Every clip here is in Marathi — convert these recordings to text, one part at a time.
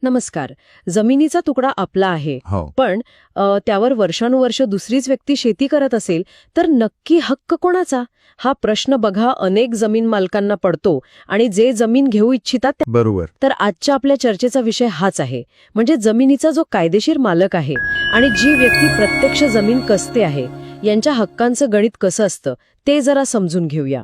नमस्कार. जमिनीचा तुकडा आपला आहे, हो. पण त्यावर वर्षानुवर्ष दुसरीच व्यक्ती शेती करत असेल तर नक्की हक्क कोणाचा? हा प्रश्न बघा अनेक जमीन मालकांना पडतो आणि जे जमीन घेऊ इच्छितात बरोबर. तर आजच्या आपल्या चर्चेचा विषय हाच आहे. म्हणजे जमिनीचा जो कायदेशीर मालक आहे आणि जी व्यक्ती प्रत्यक्ष जमीन कसते आहे यांच्या हक्कांचं गणित कसं असतं ते जरा समजून घेऊया.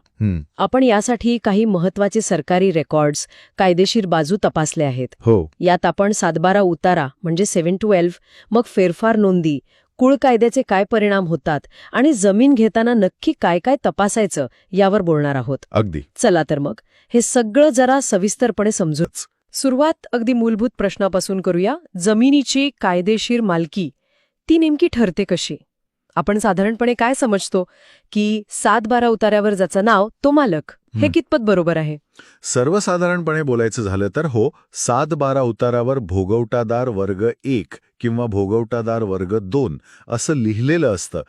आपण यासाठी काही महत्वाचे सरकारी रेकॉर्ड्स, कायदेशीर बाजू तपासले आहेत. हो. यात आपण 7/12 उतारा म्हणजे 7/12, मग फेरफार नोंदी, कुळ कायद्याचे काय परिणाम होतात आणि जमीन घेताना नक्की काय काय तपासायचं यावर बोलणार आहोत. अगदी. चला तर मग हे सगळं जरा सविस्तरपणे समजू. सुरुवात अगदी मूलभूत प्रश्नापासून करूया. जमिनीची कायदेशीर मालकी ती नेमकी ठरते कशी? आपण साधारणपणे काय समजतो की 7/12 उतार्यावर ज्याचं नाव तो मालक, हे कितपत बरोबर आहे? सर्वसाधारणपणे बोलायचं झालं तर हो, 7/12 उतारावर भोगवटादार वर्ग 1 किंवा भोगवटादार वर्ग 2 असं लिहिलेलं असतं.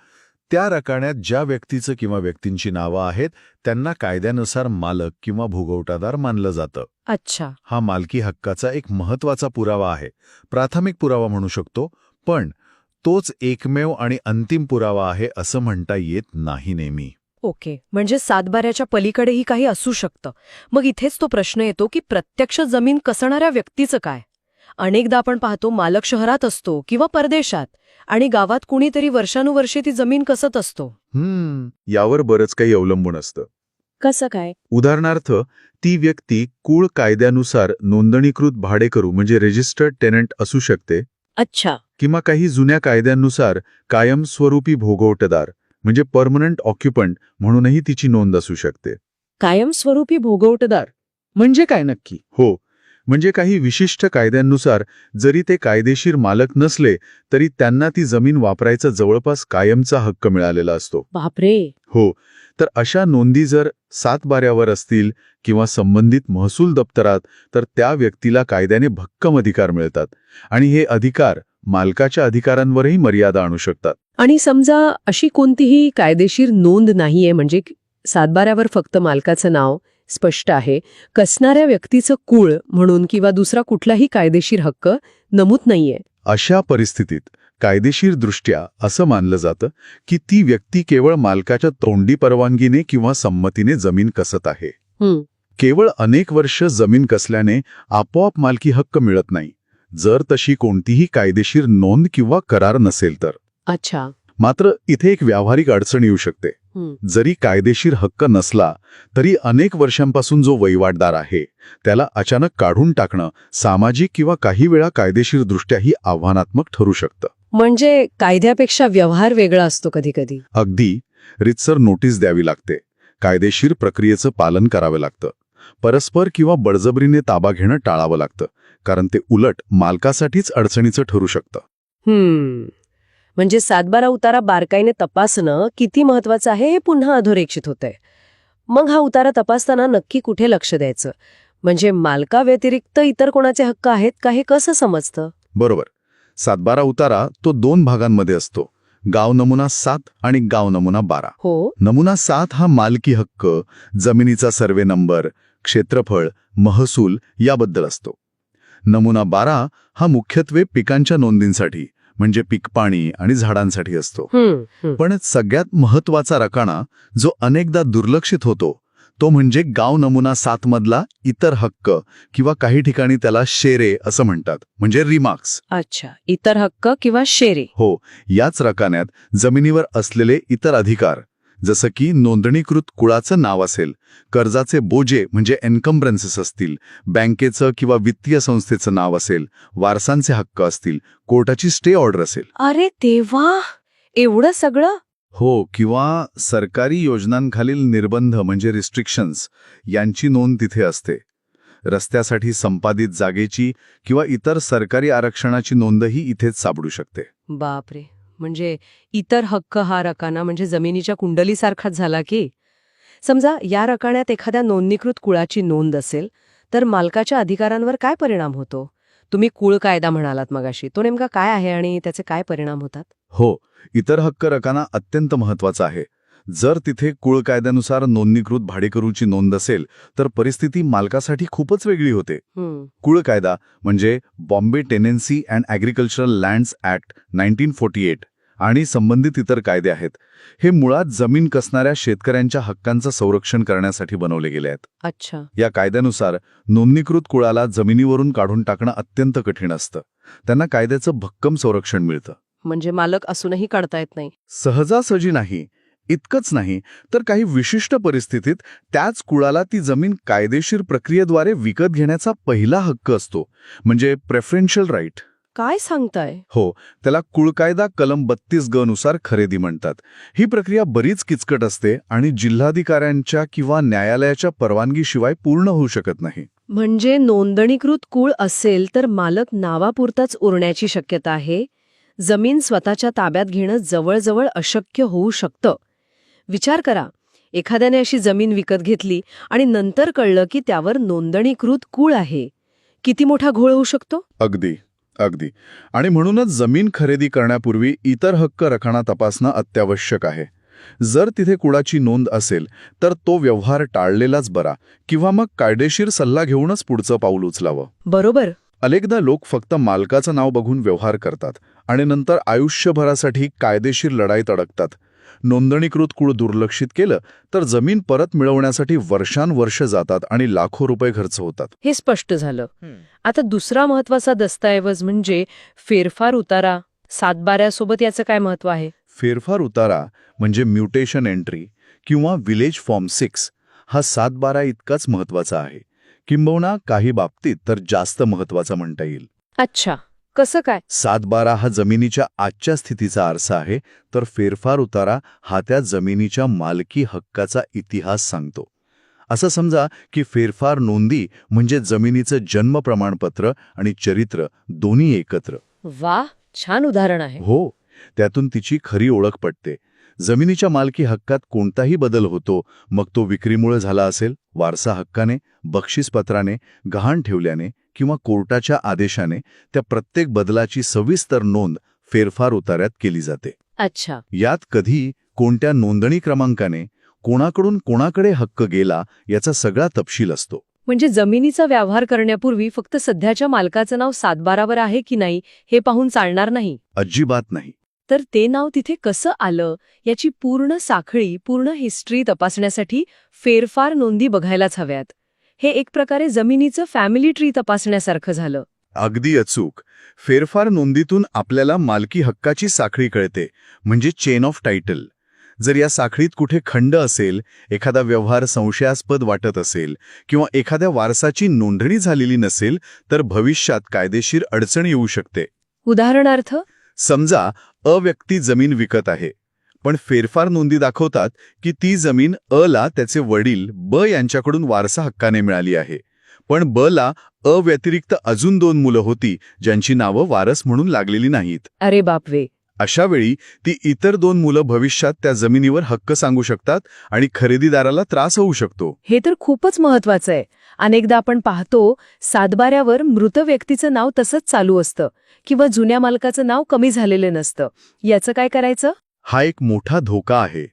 त्या रकान्यात ज्या व्यक्तीचं किंवा व्यक्तींची नावं आहेत त्यांना कायद्यानुसार मालक किंवा भोगवटादार मानलं जातं. अच्छा. हा मालकी हक्काचा एक महत्वाचा पुरावा आहे, प्राथमिक पुरावा म्हणू शकतो. पण तोच एकमेव आणि अंतिम पुरावा आहे असं म्हणता येत नाही नेहमी. ओके, म्हणजे 7/12च्या पलीकडेही काही असू शकतं. मग इथेच तो प्रश्न येतो की प्रत्यक्ष जमीन कसणाऱ्या व्यक्तीचं काय? अनेकदा आपण पाहतो मालक शहरात असतो किंवा परदेशात आणि गावात कुणीतरी वर्षानुवर्षे ती जमीन कसत असतो. यावर बरंच काही अवलंबून असतं. कसं काय? उदाहरणार्थ, ती व्यक्ती कुळ कायद्यानुसार नोंदणीकृत भाडेकरू म्हणजे रजिस्टर्ड टेनंट असू शकते, अच्छा. किंवा काही जुन्या कायद्यांनुसार कायमस्वरूपी भोगवटेदार म्हणजे परमनंट ऑक्युपंट म्हणूनही तिची नोंद असू शकते. कायमस्वरूपी भोगवटदार म्हणजे काय नक्की? हो, म्हणजे काही विशिष्ट कायद्यांनुसार जरी ते कायदेशीर मालक नसले तरी त्यांना ती जमीन वापरायचा जवळपास कायमचा हक्क मिळालेला असतो. बापरे. हो, तर अशा नोंदी जर 7/12वर असतील किंवा संबंधित महसूल दप्तरात तर त्या व्यक्तीला कायद्याने भक्कम अधिकार मिळतात आणि हे अधिकार मालकाच्या अधिकारांवरही मर्यादा आणू शकतात. आणि समजा अशी कोणतीही कायदेशीर नोंद नाहीये, म्हणजे 7/12वर फक्त मालकाचं नाव स्पष्ट आहे, कसणाऱ्या व्यक्तीचं कुळ म्हणून किंवा दुसरा कुठलाही कायदेशीर हक्क नमूद नाहीये. अशा परिस्थितीत कायदेशीरदृष्ट्या असं मानलं जातं की ती व्यक्ती केवळ मालकाच्या तोंडी परवानगीने किंवा संमतीने जमीन कसत आहे. केवळ अनेक वर्ष जमीन कसल्याने आपोआप मालकी हक्क मिळत नाही, जर तशी कोणतीही कायदेशीर नोंद किंवा करार नसेल तर. अच्छा. मात्र इथे एक व्यावहारिक अडचण येऊ शकते. जरी कायदेशीर हक्क नसला तरी अनेक वर्षांपासून जो वहिवाटदार आहे त्याला अचानक काढून टाकणं सामाजिक किंवा काही वेळा कायदेशीरदृष्ट्याही आव्हानात्मक ठरू शकतं. म्हणजे कायद्यापेक्षा व्यवहार वेगळा असतो कधी कधी. अगदी. रितसर नोटीस द्यावी लागते, कायदेशीर प्रक्रियेचं पालन करावं लागतं, परस्पर किंवा बळजबरीने ताबा घेणं टाळावं लागतं, कारण ते उलट मालकासाठीच अडचणीचं ठरू शकतं. म्हणजे 7/12 उतारा बारकाईने तपासणं किती महत्वाचं आहे हे पुन्हा अधोरेखित होतंय. मग हा उतारा तपासताना नक्की कुठे लक्ष द्यायचं? म्हणजे मालका व्यतिरिक्त इतर कोणाचे हक्क आहेत का हे कसं समजतं? बरोबर. 7/12 उतारा तो 2 भागांमध्ये असतो, गाव नमुना 7 आणि गाव नमुना 12. हो. नमुना 7 हा मालकी हक्क, जमिनीचा सर्वे नंबर, क्षेत्रफळ, महसूल याबद्दल असतो. नमुना 12 हा मुख्यत्वे पिकांच्या नोंदींसाठी म्हणजे पीकपाणी आणि झाडांसाठी असतो. पण सगळ्यात महत्वाचा रकाना जो अनेकदा दुर्लक्षित होतो तो म्हणजे गाव नमुना 7 मधला इतर हक्क, किंवा काही ठिकाणी त्याला शेरे असं म्हणतात, म्हणजे रिमार्क्स. अच्छा, इतर हक्क किंवा शेरे. हो, याच रकान्यात जमिनीवर असलेले इतर अधिकार, जसं की नोंदणीकृत कुळाचं नाव असेल, कर्जाचे बोजे म्हणजे एन्कम्ब्रन्सेस असतील, बँकेचं किंवा वित्तीय संस्थेचं नाव असेल, वारसांचे हक्क असतील, कोर्टाची स्टे ऑर्डर असेल. अरे देवा, एवढं सगळं? हो, किंवा सरकारी योजनांखालील निर्बंध म्हणजे रिस्ट्रिक्शन्स यांची नोंद तिथे असते. रस्त्यासाठी संपादित जागेची किंवा इतर सरकारी आरक्षणाची नोंदही इथेच सापडू शकते. बापरे. म्हणजे इतर हक्क हा रकाना म्हणजे जमिनीच्या कुंडलीसारखाच झाला की? समजा या रकान्यात एखाद्या नोंदणीकृत कुळाची नोंद असेल तर मालकाच्या अधिकारांवर काय परिणाम होतो? तुम्ही कुळ कायदा म्हणालात मगाशी, तो नेमका काय आहे आणि त्याचे काय परिणाम होतात? हो, इतर हक्क रकाना अत्यंत महत्वाचा आहे. जर तिथे कुळ कायद्यानुसार नोंदणीकृत भाडेकरूची नोंद असेल तर परिस्थिती मालकासाठी खूपच वेगळी होते. कुळ कायदा म्हणजे Bombay tenancy and agricultural lands act 1948 आणि संबंधित इतर कायदे आहेत. हे मुळात जमीन कसणाऱ्या शेतकऱ्यांच्या हक्कांचं संरक्षण करण्यासाठी बनवले गेले आहेत. अच्छा. या कायद्यानुसार नोंदणीकृत कुळाला जमिनीवरून काढून टाकणं अत्यंत कठीण असतं. त्यांना कायद्याचं भक्कम संरक्षण मिळतं. म्हणजे मालक असूनही काढता येत नाही. सहजासहजी नाही. इतकंच नाही तर काही विशिष्ट परिस्थितीत त्याच कुळाला ती जमीन कायदेशीर प्रक्रियेद्वारे विकत घेण्याचा पहिला हक्क असतो, म्हणजे प्रेफरन्शियल राईट. काय सांगताय? हो, त्याला कुळकायदा कलम 32 नुसार खरेदी म्हणतात. ही प्रक्रिया बरीच किचकट असते आणि जिल्हाधिकाऱ्यांच्या किंवा न्यायालयाच्या परवानगीशिवाय पूर्ण होऊ शकत नाही. म्हणजे नोंदणीकृत कुळ असेल तर मालक नावापुरताच उरण्याची शक्यता आहे. जमीन स्वतःच्या ताब्यात घेणं जवळजवळ अशक्य होऊ शकतं. विचार करा, एखाद्याने अशी जमीन विकत घेतली आणि नंतर कळलं की त्यावर नोंदणीकृत कुळ आहे. किती मोठा घोळ होऊ शकतो? अगदी. आणि म्हणूनच जमीन खरेदी करण्यापूर्वी इतर हक्क रखाना तपासणं अत्यावश्यक आहे. जर तिथे कुळाची नोंद असेल तर तो व्यवहार टाळलेलाच बरा, किंवा मग कायदेशीर सल्ला घेऊनच पुढचं पाऊल उचलावं. बरोबर. अनेकदा लोक फक्त मालकाचं नाव बघून व्यवहार करतात आणि नंतर आयुष्यभरासाठी कायदेशीर लढाईत अडकतात. नोंदणीकृत कुळ दुर्लक्षित केलं तर जमीन परत मिळवण्यासाठी वर्षांवर्ष जातात आणि लाखो रुपये खर्च होतात. हे स्पष्ट झालं. आता दुसरा महत्वाचा दस्तऐवज म्हणजे फेरफार उतारा. सातबाऱ्यासोबत याचं काय महत्व आहे? फेरफार उतारा म्हणजे म्युटेशन एंट्री किंवा विलेज फॉर्म 6 हा 7/12 इतकाच महत्वाचा आहे, किंबहुना काही बाबतीत तर जास्त महत्वाचा म्हणता येईल. अच्छा, कसं काय? 7/12 हा जमिनीच्या आजच्या स्थितीचा आरसा आहे, तर फेरफार उतारा हा त्या जमिनीच्या मालकी हक्काचा इतिहास सांगतो. असं समजा की फेरफार नोंदी म्हणजे जमिनीचं जन्म प्रमाणपत्र आणि चरित्र दोन्ही एकत्र. वा, छान उदाहरण आहे. हो, त्यातून तिची खरी ओळख पटते. जमिनीच्या मालकी हक्कात कोणताही बदल होतो, मग तो विक्रीमुळे झाला असेल, वारसा हक्काने, बक्षीसपत्राने, गहाण ठेवल्याने किंवा कोर्टाच्या आदेशाने, त्या प्रत्येक बदलाची सविस्तर नोंद फेरफार उतार्यात केली जाते. अच्छा. यात कधी, कोणत्या नोंदणी क्रमांकाने, कोणाकडून कोणाकडे हक्क गेला याचा सगळा तपशील असतो. म्हणजे जमिनीचा व्यवहार करण्यापूर्वी फक्त सध्याच्या मालकाचं नाव 7/12 आहे की नाही हे पाहून चालणार नाही. अजिबात नाही. तर ते नाव तिथे कसं आलं याची पूर्ण साखळी, पूर्ण हिस्ट्री तपासण्यासाठी फेरफार नोंदी बघायलाच हव्यात. हे एक प्रकारे जमिनीचं फॅमिली ट्री तपासण्यासारखं झालं. अगदी अचूक. फेरफार नोंदीतून आपल्याला मालकी हक्काची साखळी कळते, म्हणजे चेन ऑफ टायटल. जर या साखळीत कुठे खंड असेल, एखादा व्यवहार संशयास्पद वाटत असेल किंवा एखाद्या वारसाची नोंदणी झालेली नसेल तर भविष्यात कायदेशीर अडचण येऊ शकते. उदाहरणार्थ, समजा व्यक्ती जमीन विकत आहे, पण फेरफार नोंदी दाखवतात की ती जमीन ला त्याचे वडील यांच्याकडून वारसा हक्काने मिळाली आहे, पण ला व्यतिरिक्त अजून 2 मुलं होती ज्यांची नावं वारस म्हणून लागलेली नाहीत. अरे बापरे. अशा वेळी ती इतर 2 मुलं भविष्यात त्या जमिनीवर हक्क सांगू शकतात आणि खरेदीदाराला त्रास होऊ शकतो. हे तर खूपच महत्वाचं आहे. अनेकदा आपण पाहतो 7/12वर मृत व्यक्तीचं नाव तसंच चालू असतं किंवा जुन्या मालकाचं नाव कमी झालेलं नसतं. याचं काय करायचं? हा एक मोठा धोका आहे.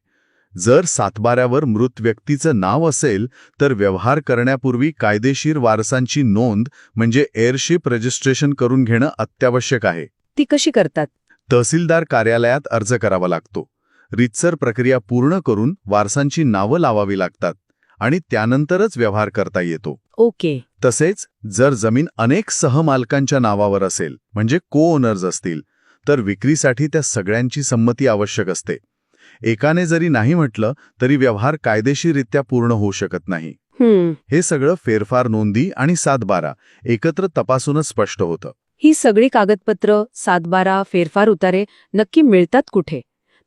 जर 7/12वर मृत व्यक्तीचं नाव असेल तर व्यवहार करण्यापूर्वी कायदेशीर वारसांची नोंद म्हणजे एअरशिप रजिस्ट्रेशन करून घेणं अत्यावश्यक आहे. ती कशी करतात? तहसीलदार कार्यालयात अर्ज करावा लागतो. रीतसर प्रक्रिया पूर्ण करून वारसांची नावं लावावी लागतात आणि त्यानंतरच व्यवहार करता येतो. ओके. तसेच जर जमीन अनेक सहमालकांच्या नावावर असेल, म्हणजे को ओनर्स असतील, तर विक्रीसाठी त्या सगळ्यांची संमती आवश्यक असते. एकाने जरी नाही म्हटलं तरी व्यवहार कायदेशीररित्या पूर्ण होऊ शकत नाही. हे सगळं फेरफार नोंदी आणि 7/12 एकत्र तपासूनच स्पष्ट होतं. ही सगळी कागदपत्र, 7/12, फेरफार उतारे नक्की मिळतात कुठे?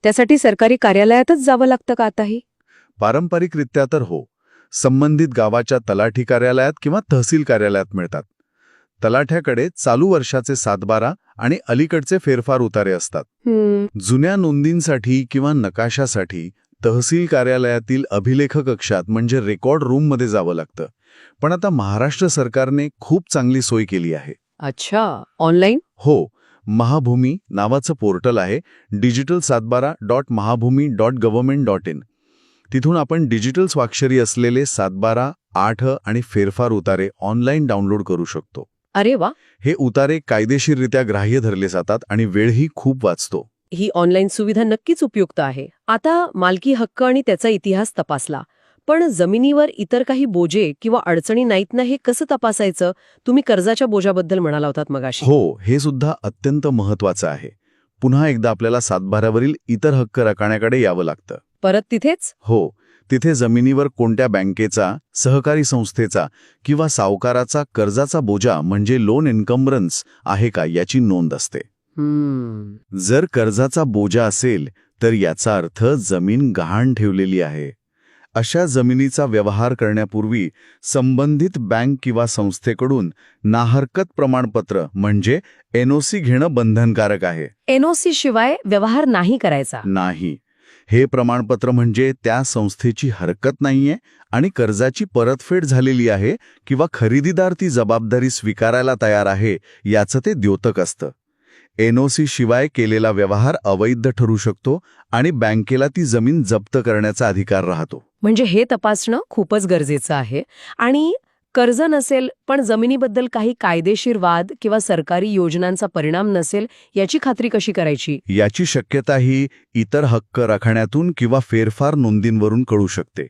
त्यासाठी सरकारी कार्यालयातच जावं लागतं का आताही? पारंपरिकरित्या तर हो. संबंधित गावाच्या तलाठी कार्यालयात किंवा तहसील कार्यालयात मिळतात. तलाठ्याकडे चालू वर्षाचे 7/12 आणि अलीकडचे फेरफार उतारे असतात. जुन्या नोंदींसाठी किंवा नकाशासाठी तहसील कार्यालयातील अभिलेख कक्षात म्हणजे रेकॉर्ड रूममध्ये जावं लागतं. पण आता महाराष्ट्र सरकारने खूप चांगली सोय केली आहे. अच्छा, ऑनलाईन? हो, महाभूमी नावाचं पोर्टल आहे, digital712.mahabhumi.government.in. तिथून आपण डिजिटल स्वाक्षरी असलेले 7/12, 8 आणि फेरफार उतारे ऑनलाईन डाउनलोड करू शकतो. अरे वा, हे उतारे कायदेशीररित्या ग्राह्य धरले जातात आणि वेळही खूप वाचतो. ही ऑनलाईन सुविधा नक्कीच उपयुक्त आहे. आता मालकी हक्क आणि त्याचा इतिहास तपासला, पण जमिनीवर इतर काही बोजे किंवा अडचणी नाहीत ना, हे कसं तपासायचं? तुम्ही कर्जाच्या बोजाबद्दल म्हणाला होतात मगाशी. हो, हे सुद्धा अत्यंत महत्वाचं आहे. पुन्हा एकदा आपल्याला 7/12वरील इतर हक्क राखण्याकडे यावं लागतं. परत तिथेच? हो, तिथे जमिनीवर कोणत्या बँकेचा, सहकारी संस्थेचा किंवा सावकाराचा कर्जाचा बोजा म्हणजे लोन एन्कम्ब्रन्स आहे का याची नोंद असते. जर कर्जाचा बोजा असेल तर याचा अर्थ जमीन गहाण ठेवलेली आहे. अशा जमिनीचा व्यवहार करण्यापूर्वी संबंधित बँक किंवा संस्थेकडून नाहरकत प्रमाणपत्र म्हणजे NOC घेणं बंधनकारक आहे. NOC शिवाय व्यवहार नाही करायचा. नाही, हे प्रमाणपत्र म्हणजे त्या संस्थेची हरकत नाहीये आणि कर्जाची परतफेड झालेली आहे किंवा खरेदीदार ती जबाबदारी स्वीकारायला तयार आहे याचं ते द्योतक असतं. NOC शिवाय केलेला व्यवहार अवैध ठरू शकतो आणि बँकेला ती जमीन जप्त करण्याचा अधिकार राहतो. म्हणजे हे तपासणं खूपच गरजेचं आहे. आणि कर्ज नसेल पण जमिनीबद्दल काही कायदेशीर वाद किंवा सरकारी योजनांचा परिणाम नसेल याची खात्री कशी करायची? याची शक्यता ही इतर हक्क राखण्यातून किंवा फेरफार नोंदींवरून कळू शकते.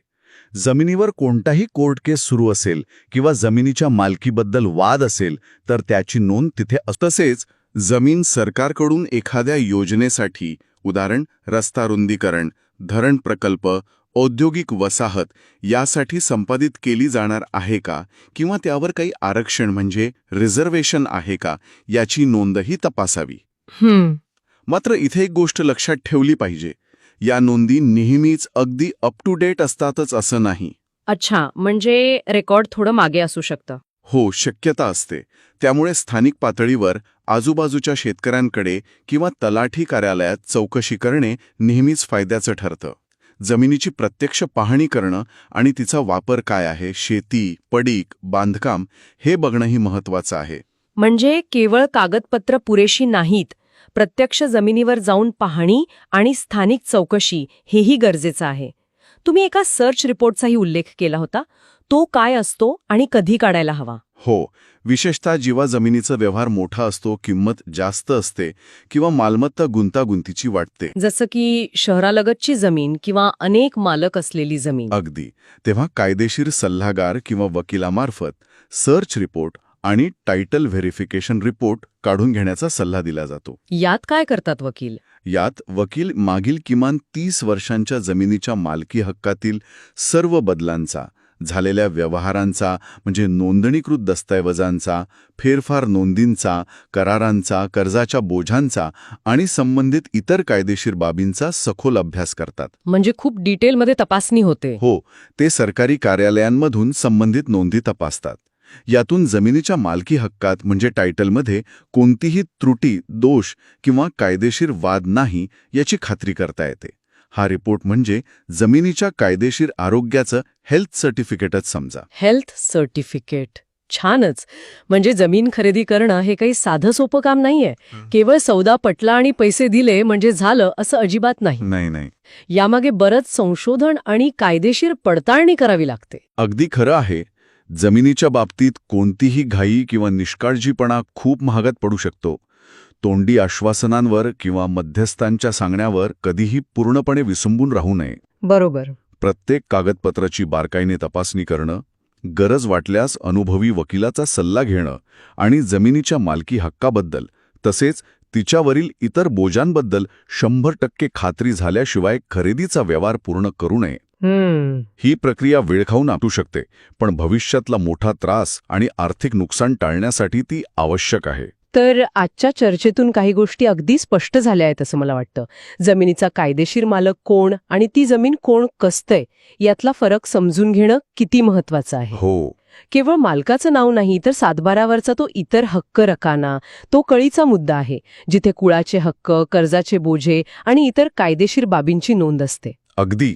जमिनीवर कोणताही कोर्ट केस सुरू असेल किंवा जमिनीच्या मालकीबद्दल वाद असेल तर त्याची नोंद तिथे तसेच जमीन सरकारकडून एखाद्या योजनेसाठी, उदाहरण रस्ता रुंदीकरण, धरण प्रकल्प, औद्योगिक वसाहत यासाठी संपादित केली जाणार आहे का किंवा त्यावर काही आरक्षण म्हणजे रिझर्वेशन आहे का याची नोंदही तपासावी. मात्र इथे एक गोष्ट लक्षात ठेवली पाहिजे, या नोंदी नेहमीच अगदी अप टू डेट असतातच असं नाही. अच्छा, म्हणजे रेकॉर्ड थोडं मागे असू शकतं. हो, शक्यता असते. त्यामुळे स्थानिक पातळीवर आजूबाजूच्या शेतकऱ्यांकडे किंवा तलाठी कार्यालयात चौकशी करणे नेहमीच फायद्याचं ठरतं. जमिनीची प्रत्यक्ष पाहणी करणं आणि तिचा वापर काय आहे, शेती, पडीक, बांधकाम हे बघणंही महत्त्वाचं आहे. म्हणजे केवळ कागदपत्र पुरेशी नाहीत, प्रत्यक्ष जमिनीवर जाऊन पाहणी आणि स्थानिक चौकशी हेही गरजेचं आहे. तुम्ही एका सर्च रिपोर्टचाही उल्लेख केला होता. तो काय असतो आणि कधी काढायला हवा? हो, विशेषतः जेव्हा जमिनीचा व्यवहार मोठा असतो, किंमत जास्त असते किंवा मालमत्ता गुंतागुंतीची वाटते, जसं की शहरालगतची जमीन किंवा अनेक मालक असलेली जमीन. अगदी तेव्हा कायदेशीर सल्लागार किंवा वकिलामार्फत सर्च रिपोर्ट आणि टायटल व्हेरिफिकेशन रिपोर्ट काढून घेण्याचा सल्ला दिला जातो. यात काय करतात वकील? यात वकील मागील किमान 30 वर्षांच्या जमिनीच्या मालकी हक्कातील सर्व बदलांचा, झालेल्या व्यवहारांचा म्हणजे नोंदणीकृत दस्तऐवजांचा, फेरफार नोंदींचा, करारांचा, कर्जाच्या बोझांचा आणि संबंधित इतर कायदेशीर बाबींचा सखोल अभ्यास करतात. म्हणजे खूप डिटेलमध्ये तपासणी होते. हो, ते सरकारी कार्यालयांमधून संबंधित नोंदी तपासतात. यातून जमिनीच्या मालकी हक्कात म्हणजे टायटलमध्ये कोणतीही त्रुटी, दोष किंवा कायदेशीर वाद नाही याची खात्री करता येते. हा रिपोर्ट म्हणजे जमिनीच्या कायदेशीर आरोग्याचं हेल्थ सर्टिफिकेटच समजा. हेल्थ सर्टिफिकेट, छानच. म्हणजे जमीन खरेदी करणं हे काही साधं सोपं काम नाहीये. केवळ सौदा पटला आणि पैसे दिले म्हणजे झालं असं अजिबात नाही. नाही. यामागे बरंच संशोधन आणि कायदेशीर पडताळणी करावी लागते. अगदी खरं आहे. जमिनीच्या बाबतीत कोणतीही घाई किंवा निष्काळजीपणा खूप महागात पडू शकतो. तोंडी आश्वासनांवर किंवा मध्यस्थांच्या सांगण्यावर कधीही पूर्णपणे विसंबून राहू नये. बरोबर. प्रत्येक कागदपत्राची बारकाईने तपासणी करणं, गरज वाटल्यास अनुभवी वकिलाचा सल्ला घेणं आणि जमिनीच्या मालकी हक्काबद्दल तसेच तिच्यावरील इतर बोजांबद्दल 100% खात्री झाल्याशिवाय खरेदीचा व्यवहार पूर्ण करू नये. ही प्रक्रिया वेळखाऊन आपटू शकते, पण भविष्यातला मोठा त्रास आणि आर्थिक नुकसान टाळण्यासाठी ती आवश्यक आहे. तर आजच्या चर्चेतून काही गोष्टी अगदी स्पष्ट झाल्या आहेत असं मला वाटतं. जमिनीचा कायदेशीर मालक कोण आणि ती जमीन कोण कसतंय यातला फरक समजून घेणं किती महत्वाचं आहे. हो, केवळ मालकाचं नाव नाही तर 7/12वरचा तो इतर हक्क रकाना, तो कळीचा मुद्दा आहे, जिथे कुळाचे हक्क, कर्जाचे बोझे आणि इतर कायदेशीर बाबींची नोंद असते. अगदी.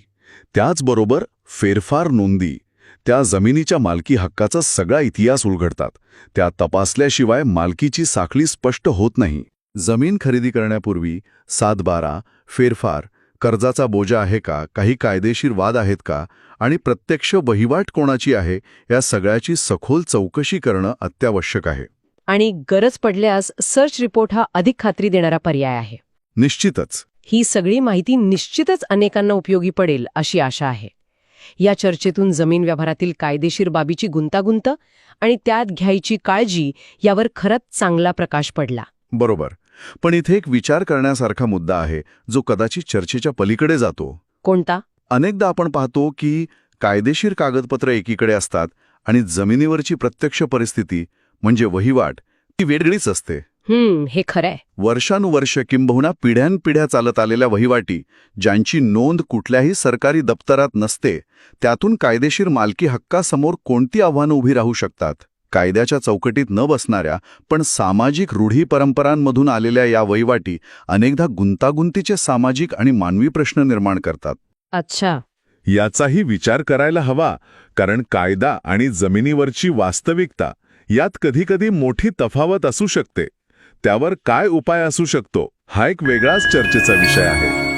त्याचबरोबर फेरफार नोंदी त्या जमिनीच्या मालकी हक्काचा सगळा इतिहास उलगडतात. त्या तपासल्याशिवाय मालकीची साखळी स्पष्ट होत नाही. जमीन खरेदी करण्यापूर्वी 7/12, फेरफार, कर्जाचा बोजा आहे का, काही कायदेशीर वाद आहेत का आणि प्रत्यक्ष वहिवाट कोणाची आहे या सगळ्याची सखोल चौकशी करणं अत्यावश्यक आहे. आणि गरज पडल्यास सर्च रिपोर्ट हा अधिक खात्री देणारा पर्याय आहे. निश्चितच. ही सगळी माहिती निश्चितच अनेकांना उपयोगी पडेल अशी आशा आहे. या चर्चेतून जमीन व्यवहारातील कायदेशीर बाबीची गुंतागुंत आणि त्यात घ्यायची काळजी यावर खरंच चांगला प्रकाश पडला. बरोबर. पण इथे एक विचार करण्यासारखा मुद्दा आहे जो कदाचित चर्चेच्या पलीकडे जातो. कोणता? अनेकदा आपण पाहतो की कायदेशीर कागदपत्र एकीकडे असतात आणि जमिनीवरची प्रत्यक्ष परिस्थिती म्हणजे वहिवाट ती वेगळीच असते. हे खरंय. वर्षानुवर्ष किंबहुना पिढ्यानपिढ्या चालत आलेल्या वहिवाटी ज्यांची नोंद कुठल्याही सरकारी दप्तरात नसते, त्यातून कायदेशीर मालकी हक्कासमोर कोणती आव्हानं उभी राहू शकतात? कायद्याच्या चौकटीत न बसणाऱ्या पण सामाजिक रूढी परंपरांमधून आलेल्या या वहिवाटी अनेकदा गुंतागुंतीचे सामाजिक आणि मानवी प्रश्न निर्माण करतात. अच्छा. याचाही विचार करायला हवा, कारण कायदा आणि जमिनीवरची वास्तविकता यात कधीकधी मोठी तफावत असू शकते. त्यावर काय उपाय असू शकतो हा एक वेगळाच चर्चेचा विषय आहे.